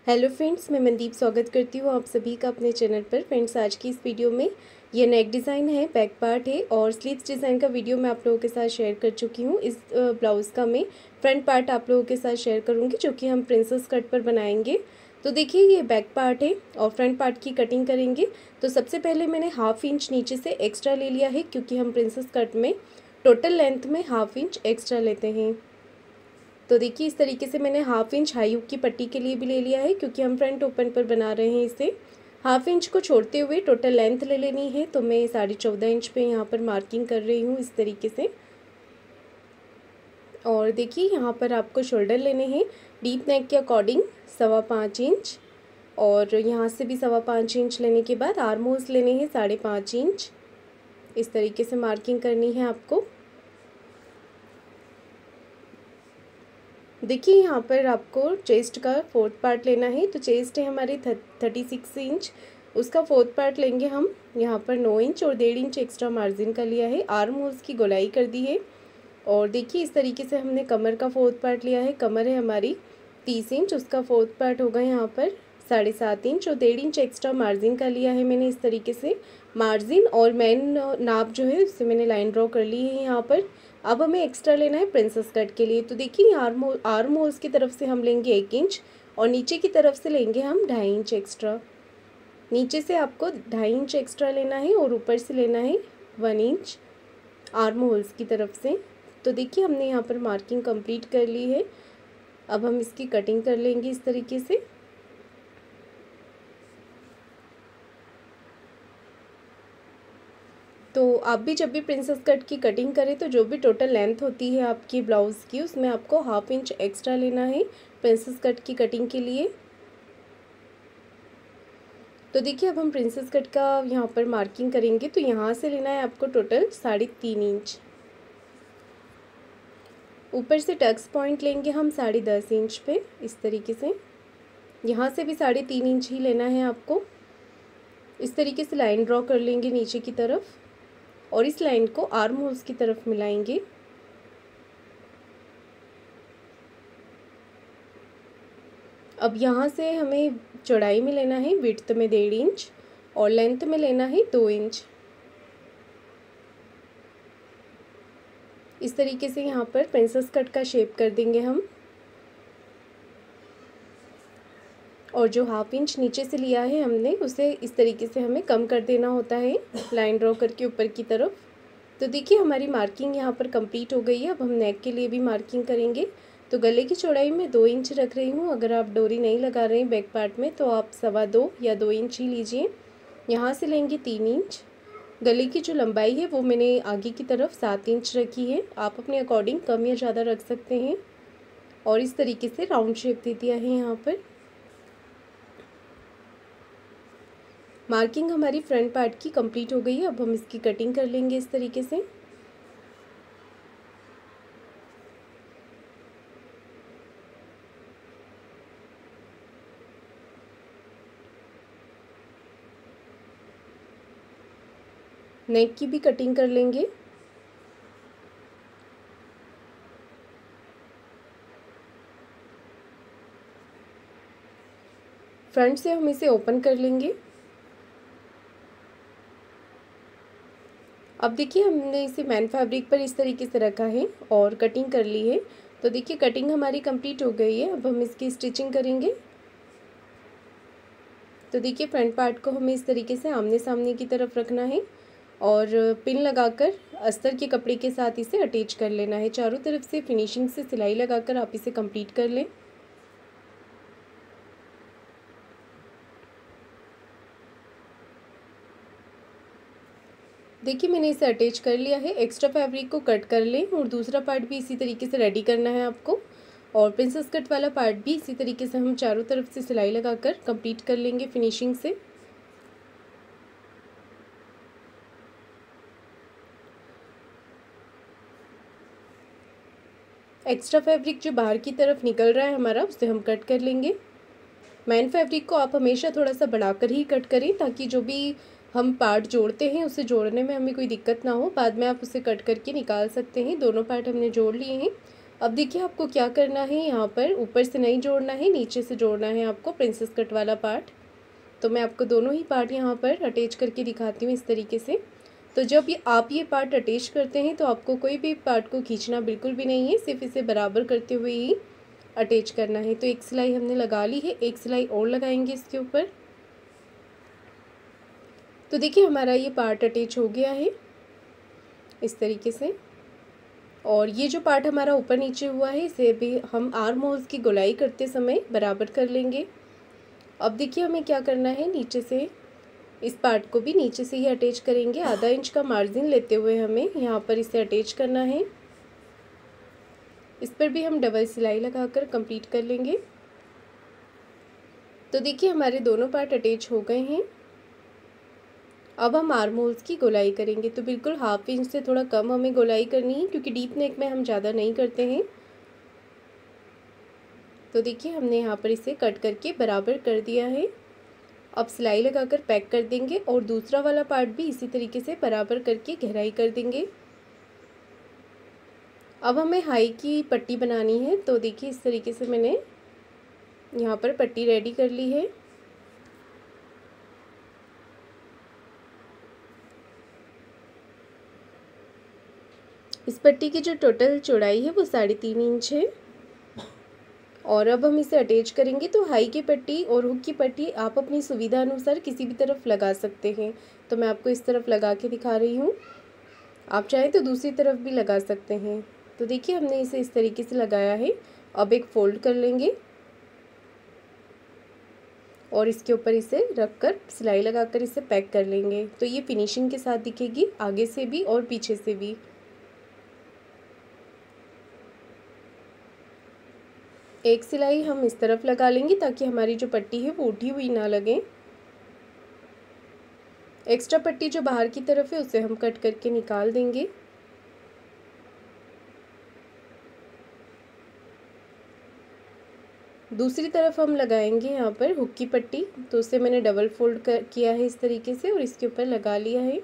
Hello friends, मैं मनदीप स्वागत करती हूँ आप सभी का अपने चैनल पर। फ्रेंड्स, आज की इस वीडियो में ये नेक डिज़ाइन है, बैक पार्ट है और स्लीव्स डिज़ाइन का वीडियो मैं आप लोगों के साथ शेयर कर चुकी हूँ। इस ब्लाउज़ का मैं फ्रंट पार्ट आप लोगों के साथ शेयर करूँगी, जो कि हम प्रिंसेस कट पर बनाएंगे। तो देखिए, ये बैक पार्ट है और फ्रंट पार्ट की कटिंग करेंगे। तो सबसे पहले मैंने 1/2 इंच नीचे से एक्स्ट्रा ले लिया है, क्योंकि हम प्रिंसेस कट में टोटल लेंथ में 1/2 इंच एक्स्ट्रा लेते हैं। तो देखिए, इस तरीके से मैंने 1/2 इंच हाई हुक की पट्टी के लिए भी ले लिया है, क्योंकि हम फ्रंट ओपन पर बना रहे हैं इसे। 1/2 इंच को छोड़ते हुए टोटल लेंथ ले लेनी है। तो मैं 14.5 इंच पे यहाँ पर मार्किंग कर रही हूँ इस तरीके से। और देखिए, यहाँ पर आपको शोल्डर लेने हैं डीप नेक के अकॉर्डिंग 5.25 इंच, और यहाँ से भी 5.25 इंच लेने के बाद आर्म होल्स लेने हैं 5.5 इंच। इस तरीके से मार्किंग करनी है आपको। देखिए, यहाँ पर आपको चेस्ट का 4th पार्ट लेना है। तो चेस्ट है हमारे 36 इंच, उसका 4th पार्ट लेंगे हम। यहाँ पर 9 इंच और 1.5 इंच एक्स्ट्रा मार्जिन का लिया है। आर्म होल्स की गोलाई कर दी है। और देखिए, इस तरीके से हमने कमर का 4th पार्ट लिया है। कमर है हमारी 30 इंच, उसका 4th पार्ट होगा यहाँ पर 7.5 इंच और 1.5 इंच एक्स्ट्रा मार्जिन का लिया है मैंने। इस तरीके से मार्जिन और मेन नाप जो है उससे मैंने लाइन ड्रॉ कर ली है यहाँ पर। अब हमें एक्स्ट्रा लेना है प्रिंसेस कट के लिए। तो देखिए, आर्म होल्स की तरफ से हम लेंगे 1 इंच और नीचे की तरफ से लेंगे हम 2.5 इंच एक्स्ट्रा। नीचे से आपको 2.5 इंच एक्स्ट्रा लेना है और ऊपर से लेना है 1 इंच आर्म होल्स की तरफ से। तो देखिए, हमने यहाँ पर मार्किंग कंप्लीट कर ली है। अब हम इसकी कटिंग कर लेंगे इस तरीके से। तो आप भी जब भी प्रिंसेस कट की कटिंग करें, तो जो भी टोटल लेंथ होती है आपकी ब्लाउज़ की, उसमें आपको 1/2 इंच एक्स्ट्रा लेना है प्रिंसेस कट की कटिंग के लिए। तो देखिए, अब हम प्रिंसेस कट का यहाँ पर मार्किंग करेंगे। तो यहाँ से लेना है आपको टोटल 3.5 इंच। ऊपर से टक्स पॉइंट लेंगे हम 10.5 इंच पे इस तरीके से। यहाँ से भी 3.5 इंच ही लेना है आपको। इस तरीके से लाइन ड्रॉ कर लेंगे नीचे की तरफ और इस लाइन को आर्म होल्स की तरफ मिलाएंगे। अब यहाँ से हमें चौड़ाई में लेना है विड्थ में 1.5 इंच और लेंथ में लेना है 2 इंच। इस तरीके से यहाँ पर प्रिंसेस कट का शेप कर देंगे हम। और जो 1/2 इंच नीचे से लिया है हमने, उसे इस तरीके से हमें कम कर देना होता है लाइन ड्रॉ करके ऊपर की तरफ। तो देखिए, हमारी मार्किंग यहाँ पर कंप्लीट हो गई है। अब हम नेक के लिए भी मार्किंग करेंगे। तो गले की चौड़ाई में 2 इंच रख रही हूँ। अगर आप डोरी नहीं लगा रहे हैं बैक पार्ट में, तो आप 2.25 या 2 इंच ही लीजिए। यहाँ से लेंगे 3 इंच। गले की जो लंबाई है वो मैंने आगे की तरफ 7 इंच रखी है। आप अपने अकॉर्डिंग कम या ज़्यादा रख सकते हैं। और इस तरीके से राउंड शेप दे दिया है यहाँ पर। मार्किंग हमारी फ्रंट पार्ट की कंप्लीट हो गई है। अब हम इसकी कटिंग कर लेंगे इस तरीके से। नेक की भी कटिंग कर लेंगे। फ्रंट से हम इसे ओपन कर लेंगे। अब देखिए, हमने इसे मैन फैब्रिक पर इस तरीके से रखा है और कटिंग कर ली है। तो देखिए, कटिंग हमारी कंप्लीट हो गई है। अब हम इसकी स्टिचिंग करेंगे। तो देखिए, फ्रंट पार्ट को हमें इस तरीके से आमने सामने की तरफ रखना है और पिन लगाकर अस्तर के कपड़े के साथ इसे अटैच कर लेना है। चारों तरफ से फिनिशिंग से सिलाई लगाकर आप इसे कंप्लीट कर लें। देखिए, मैंने इसे अटैच कर लिया है। एक्स्ट्रा फैब्रिक को कट कर लें और दूसरा पार्ट भी इसी तरीके से रेडी करना है आपको। और प्रिंसेस कट वाला पार्ट भी इसी तरीके से हम चारों तरफ से सिलाई लगाकर कंप्लीट कर लेंगे फिनिशिंग से। एक्स्ट्रा फैब्रिक जो बाहर की तरफ निकल रहा है हमारा, उसे हम कट कर लेंगे। मैन फैब्रिक को आप हमेशा थोड़ा सा बढ़ाकर ही कट करें, ताकि जो भी हम पार्ट जोड़ते हैं उसे जोड़ने में हमें कोई दिक्कत ना हो। बाद में आप उसे कट करके निकाल सकते हैं। दोनों पार्ट हमने जोड़ लिए हैं। अब देखिए आपको क्या करना है, यहाँ पर ऊपर से नहीं जोड़ना है, नीचे से जोड़ना है आपको प्रिंसेस कट वाला पार्ट। तो मैं आपको दोनों ही पार्ट यहाँ पर अटैच करके दिखाती हूँ इस तरीके से। तो जब आप ये पार्ट अटैच करते हैं तो आपको कोई भी पार्ट को खींचना बिल्कुल भी नहीं है, सिर्फ इसे बराबर करते हुए ही अटैच करना है। तो एक सिलाई हमने लगा ली है, एक सिलाई और लगाएंगे इसके ऊपर। तो देखिए हमारा ये पार्ट अटैच हो गया है इस तरीके से। और ये जो पार्ट हमारा ऊपर नीचे हुआ है इसे भी हम आर्म होल्स की गोलाई करते समय बराबर कर लेंगे। अब देखिए हमें क्या करना है, नीचे से इस पार्ट को भी नीचे से ही अटैच करेंगे। आधा इंच का मार्जिन लेते हुए हमें यहाँ पर इसे अटैच करना है। इस पर भी हम डबल सिलाई लगाकर कंप्लीट कर लेंगे। तो देखिए हमारे दोनों पार्ट अटैच हो गए हैं। अब हम आर्म होल्स की गोलाई करेंगे। तो बिल्कुल हाफ इंच से थोड़ा कम हमें गोलाई करनी है, क्योंकि डीप नेक में हम ज़्यादा नहीं करते हैं। तो देखिए हमने यहाँ पर इसे कट करके बराबर कर दिया है। अब सिलाई लगाकर पैक कर देंगे और दूसरा वाला पार्ट भी इसी तरीके से बराबर करके गहराई कर देंगे। अब हमें हाई की पट्टी बनानी है। तो देखिए इस तरीके से मैंने यहाँ पर पट्टी रेडी कर ली है। इस पट्टी की जो टोटल चौड़ाई है वो 3.5 इंच है। और अब हम इसे अटैच करेंगे। तो हाई की पट्टी और हुक की पट्टी आप अपनी सुविधा अनुसार किसी भी तरफ लगा सकते हैं। तो मैं आपको इस तरफ लगा के दिखा रही हूँ, आप चाहें तो दूसरी तरफ भी लगा सकते हैं। तो देखिए हमने इसे इस तरीके से लगाया है। अब एक फोल्ड कर लेंगे और इसके ऊपर इसे रखकर सिलाई लगाकर इसे पैक कर लेंगे। तो ये फिनिशिंग के साथ दिखेगी, आगे से भी और पीछे से भी। एक सिलाई हम इस तरफ लगा लेंगे ताकि हमारी जो पट्टी है वो उठी हुई ना लगे। एक्स्ट्रा पट्टी जो बाहर की तरफ है उसे हम कट करके निकाल देंगे। दूसरी तरफ हम लगाएंगे यहाँ पर हुक की पट्टी। तो उसे मैंने डबल फोल्ड किया है इस तरीके से और इसके ऊपर लगा लिया है।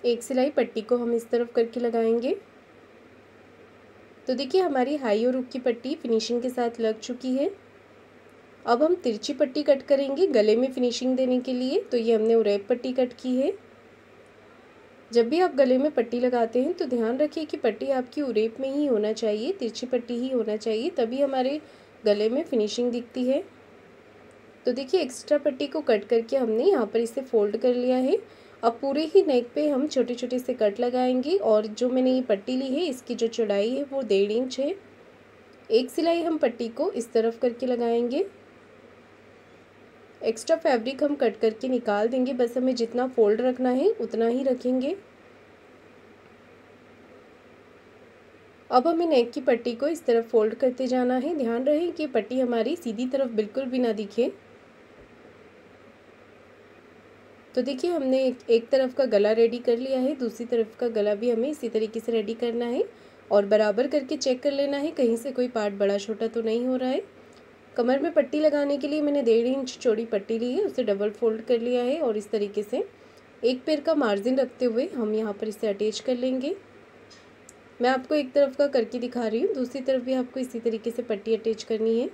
एक सिलाई पट्टी को हम इस तरफ करके लगाएंगे। तो देखिए हमारी हाई और हुक की पट्टी फिनिशिंग के साथ लग चुकी है। अब हम तिरछी पट्टी कट करेंगे गले में फिनिशिंग देने के लिए। तो ये हमने उरेप पट्टी कट की है। जब भी आप गले में पट्टी लगाते हैं तो ध्यान रखिए कि पट्टी आपकी उरेप में ही होना चाहिए, तिरछी पट्टी ही होना चाहिए, तभी हमारे गले में फिनिशिंग दिखती है। तो देखिए एक्स्ट्रा पट्टी को कट करके हमने यहाँ पर इसे फोल्ड कर लिया है। अब पूरे ही नेक पे हम छोटे छोटे से कट लगाएंगे। और जो मैंने ये पट्टी ली है इसकी जो चौड़ाई है वो 1.5 इंच है। एक सिलाई हम पट्टी को इस तरफ करके लगाएंगे। एक्स्ट्रा फैब्रिक हम कट करके निकाल देंगे, बस हमें जितना फोल्ड रखना है उतना ही रखेंगे। अब हमें नेक की पट्टी को इस तरफ फोल्ड करते जाना है। ध्यान रहे कि पट्टी हमारी सीधी तरफ बिल्कुल भी ना दिखे। तो देखिए हमने एक तरफ का गला रेडी कर लिया है, दूसरी तरफ का गला भी हमें इसी तरीके से रेडी करना है। और बराबर करके चेक कर लेना है कहीं से कोई पार्ट बड़ा छोटा तो नहीं हो रहा है। कमर में पट्टी लगाने के लिए मैंने 1.5 इंच चौड़ी पट्टी ली है, उसे डबल फोल्ड कर लिया है और इस तरीके से एक पैर का मार्जिन रखते हुए हम यहाँ पर इसे अटैच कर लेंगे। मैं आपको एक तरफ का करके दिखा रही हूँ, दूसरी तरफ भी आपको इसी तरीके से पट्टी अटैच करनी है।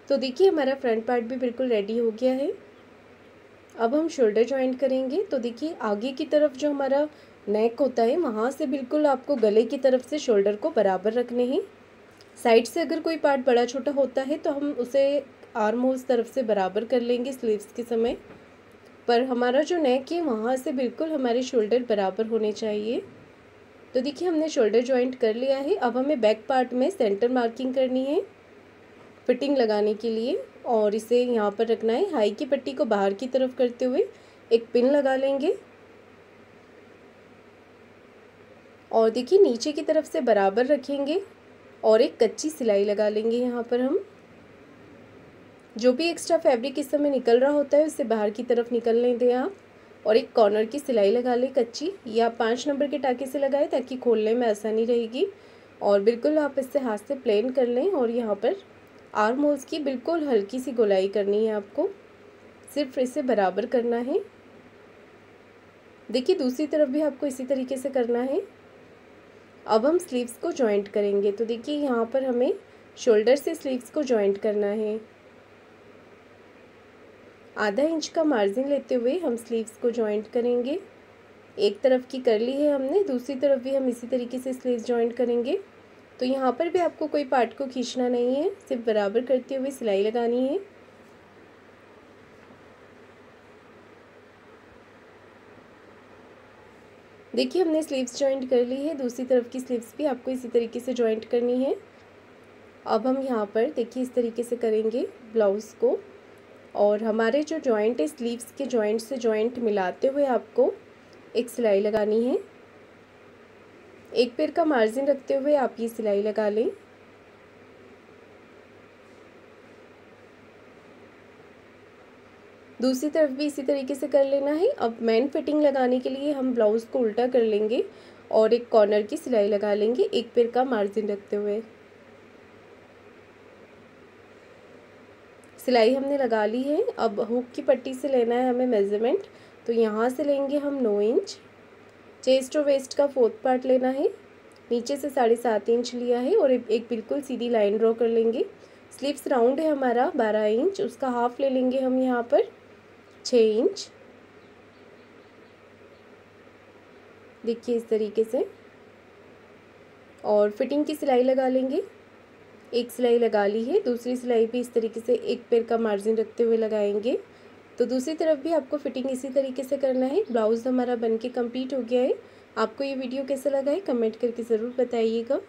तो देखिए हमारा फ्रंट पार्ट भी बिल्कुल रेडी हो गया है। अब हम शोल्डर जॉइंट करेंगे। तो देखिए आगे की तरफ जो हमारा नेक होता है वहाँ से बिल्कुल आपको गले की तरफ से शोल्डर को बराबर रखने हैं। साइड से अगर कोई पार्ट बड़ा छोटा होता है तो हम उसे आर्म होल्स तरफ से बराबर कर लेंगे स्लीव्स के समय। पर हमारा जो नेक है वहाँ से बिल्कुल हमारे शोल्डर बराबर होने चाहिए। तो देखिए हमने शोल्डर जॉइंट कर लिया है। अब हमें बैक पार्ट में सेंटर मार्किंग करनी है फिटिंग लगाने के लिए। और इसे यहाँ पर रखना है। हाई की पट्टी को बाहर की तरफ करते हुए एक पिन लगा लेंगे। और देखिए नीचे की तरफ से बराबर रखेंगे और एक कच्ची सिलाई लगा लेंगे। यहाँ पर हम जो भी एक्स्ट्रा फैब्रिक इस समय निकल रहा होता है उसे बाहर की तरफ निकलने दें आप। और एक कॉर्नर की सिलाई लगा लें कच्ची, या 5 नंबर के टाके से लगाएं ताकि खोलने में आसानी रहेगी। और बिल्कुल आप इससे हाथ से प्लेन कर लें। और यहाँ पर आर्म होल्स की बिल्कुल हल्की सी गोलाई करनी है आपको, सिर्फ इसे बराबर करना है। देखिए दूसरी तरफ भी आपको इसी तरीके से करना है। अब हम स्लीव्स को जॉइंट करेंगे। तो देखिए यहाँ पर हमें शोल्डर से स्लीव्स को जॉइंट करना है। आधा इंच का मार्जिन लेते हुए हम स्लीव्स को जॉइंट करेंगे। एक तरफ की कर ली है हमने, दूसरी तरफ भी हम इसी तरीके से स्लीव्स जॉइंट करेंगे। तो यहाँ पर भी आपको कोई पार्ट को खींचना नहीं है, सिर्फ बराबर करते हुए सिलाई लगानी है। देखिए हमने स्लीव्स जॉइंट कर ली है, दूसरी तरफ की स्लीव्स भी आपको इसी तरीके से जॉइंट करनी है। अब हम यहाँ पर देखिए इस तरीके से करेंगे ब्लाउज़ को, और हमारे जो जॉइंट है स्लीव्स के जॉइंट से जॉइंट मिलाते हुए आपको एक सिलाई लगानी है। एक पैर का मार्जिन रखते हुए आप ये सिलाई लगा लें। दूसरी तरफ भी इसी तरीके से कर लेना है। अब मेन फिटिंग लगाने के लिए हम ब्लाउज़ को उल्टा कर लेंगे और एक कॉर्नर की सिलाई लगा लेंगे एक पैर का मार्जिन रखते हुए। सिलाई हमने लगा ली है। अब हुक की पट्टी से लेना है हमें मेज़रमेंट। तो यहाँ से लेंगे हम 9 इंच। चेस्ट और वेस्ट का 4th पार्ट लेना है। नीचे से 7.5 इंच लिया है और एक बिल्कुल सीधी लाइन ड्रॉ कर लेंगे। स्लीव्स राउंड है हमारा 12 इंच, उसका हाफ ले लेंगे हम यहाँ पर 6 इंच। देखिए इस तरीके से, और फिटिंग की सिलाई लगा लेंगे। एक सिलाई लगा ली है, दूसरी सिलाई भी इस तरीके से एक पैर का मार्जिन रखते हुए लगाएंगे। तो दूसरी तरफ भी आपको फिटिंग इसी तरीके से करना है। ब्लाउज़ हमारा बनके कंप्लीट हो गया है। आपको ये वीडियो कैसा लगा है कमेंट करके ज़रूर बताइएगा।